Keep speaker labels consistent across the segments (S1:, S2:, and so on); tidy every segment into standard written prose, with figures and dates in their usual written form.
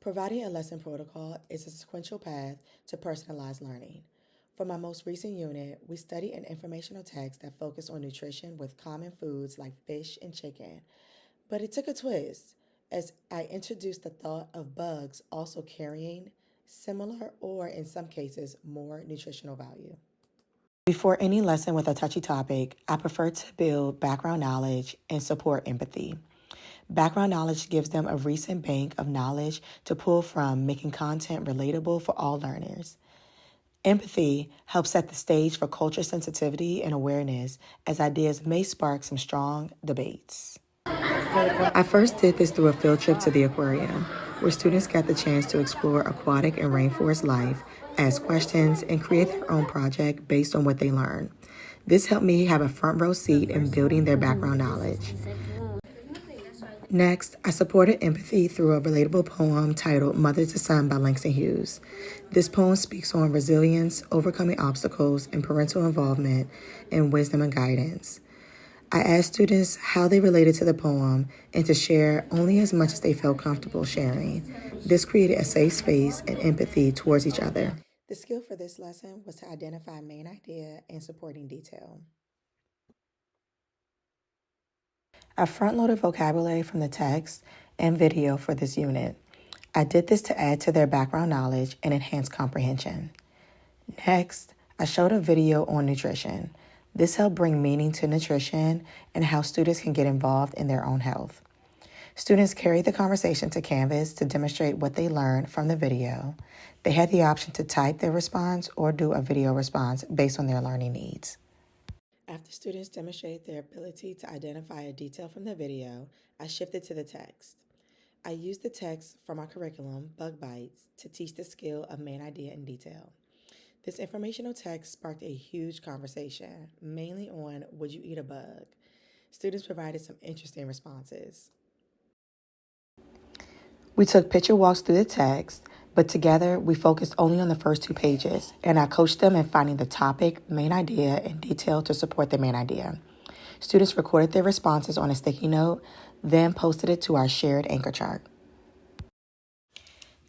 S1: Providing a lesson protocol is a sequential path to personalized learning. For my most recent unit, we studied an informational text that focused on nutrition with common foods like fish and chicken. But it took a twist as I introduced the thought of bugs also carrying similar or, in some cases, more nutritional value. Before any lesson with a touchy topic, I prefer to build background knowledge and support empathy. Background knowledge gives them a recent bank of knowledge to pull from, making content relatable for all learners. Empathy helps set the stage for culture sensitivity and awareness, as ideas may spark some strong debates. I first did this through a field trip to the aquarium, where students got the chance to explore aquatic and rainforest life, ask questions, and create their own project based on what they learned. This helped me have a front row seat in building their background knowledge. Next, I supported empathy through a relatable poem titled Mother to Son by Langston Hughes. This poem speaks on resilience, overcoming obstacles, and parental involvement, and wisdom and guidance. I asked students how they related to the poem and to share only as much as they felt comfortable sharing. This created a safe space and empathy towards each other. The skill for this lesson was to identify main idea and supporting detail. I front-loaded vocabulary from the text and video for this unit. I did this to add to their background knowledge and enhance comprehension. Next, I showed a video on nutrition. This helped bring meaning to nutrition and how students can get involved in their own health. Students carried the conversation to Canvas to demonstrate what they learned from the video. They had the option to type their response or do a video response based on their learning needs. After students demonstrated their ability to identify a detail from the video, I shifted to the text. I used the text from our curriculum, Bug Bites, to teach the skill of main idea and detail. This informational text sparked a huge conversation, mainly on would you eat a bug? Students provided some interesting responses. We took picture walks through the text, but together we focused only on the first 2 pages, and I coached them in finding the topic, main idea, and detail to support the main idea. Students recorded their responses on a sticky note, then posted it to our shared anchor chart.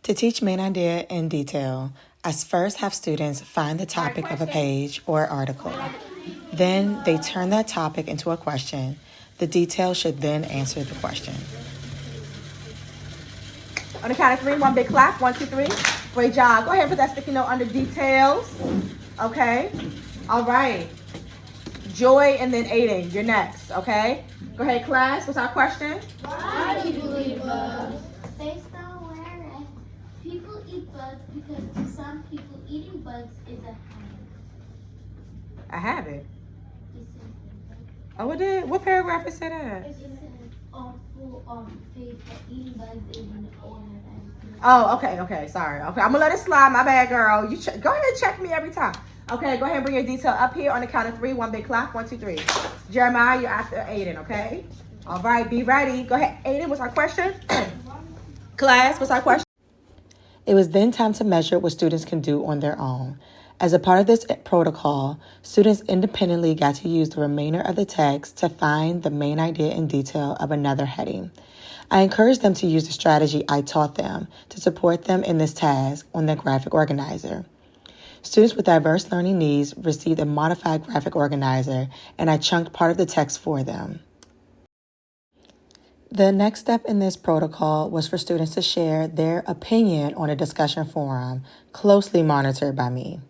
S1: To teach main idea in detail, I first have students find the topic of a page or article. Then they turn that topic into a question. The detail should then answer the question.
S2: On the count of 3, one big clap. 1, 2, 3. Great job. Go ahead and put that sticky note under details. Okay. All right. Joy and then Aiden, you're next. Okay. Go ahead, class. What's our question?
S3: Why do people eat bugs? Based on where people eat bugs because to some people eating bugs is a habit.
S2: A habit. Oh, it did? What paragraph it said that?
S3: It says on full page that eating bugs is an order.
S2: Oh, okay. Sorry. Okay, I'm gonna let it slide. My bad, girl. You go ahead and check me every time. Okay, go ahead and bring your detail up here on the count of 3. One big clap. 1, 2, 3. Jeremiah, you're after Aiden. Okay. All right. Be ready. Go ahead, Aiden. What's our question? Class. What's our question?
S1: It was then time to measure what students can do on their own. As a part of this protocol, students independently got to use the remainder of the text to find the main idea and detail of another heading. I encouraged them to use the strategy I taught them to support them in this task on the graphic organizer. Students with diverse learning needs received a modified graphic organizer, and I chunked part of the text for them. The next step in this protocol was for students to share their opinion on a discussion forum, closely monitored by me.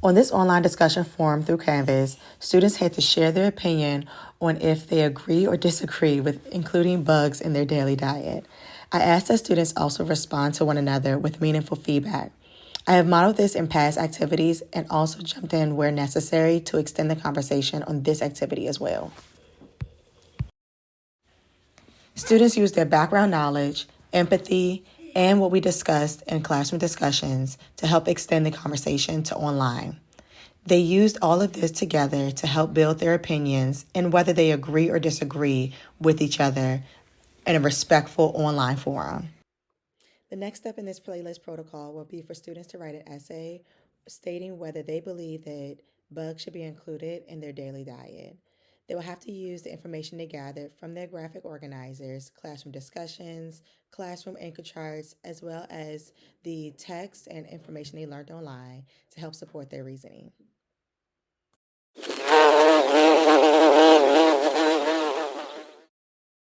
S1: On this online discussion forum through Canvas, students had to share their opinion on if they agree or disagree with including bugs in their daily diet. I asked that students also respond to one another with meaningful feedback. I have modeled this in past activities and also jumped in where necessary to extend the conversation on this activity as well. Students used their background knowledge, empathy, and what we discussed in classroom discussions to help extend the conversation to online. They used all of this together to help build their opinions and whether they agree or disagree with each other in a respectful online forum. The next step in this playlist protocol will be for students to write an essay stating whether they believe that bugs should be included in their daily diet. They will have to use the information they gathered from their graphic organizers, classroom discussions, classroom anchor charts, as well as the text and information they learned online to help support their reasoning.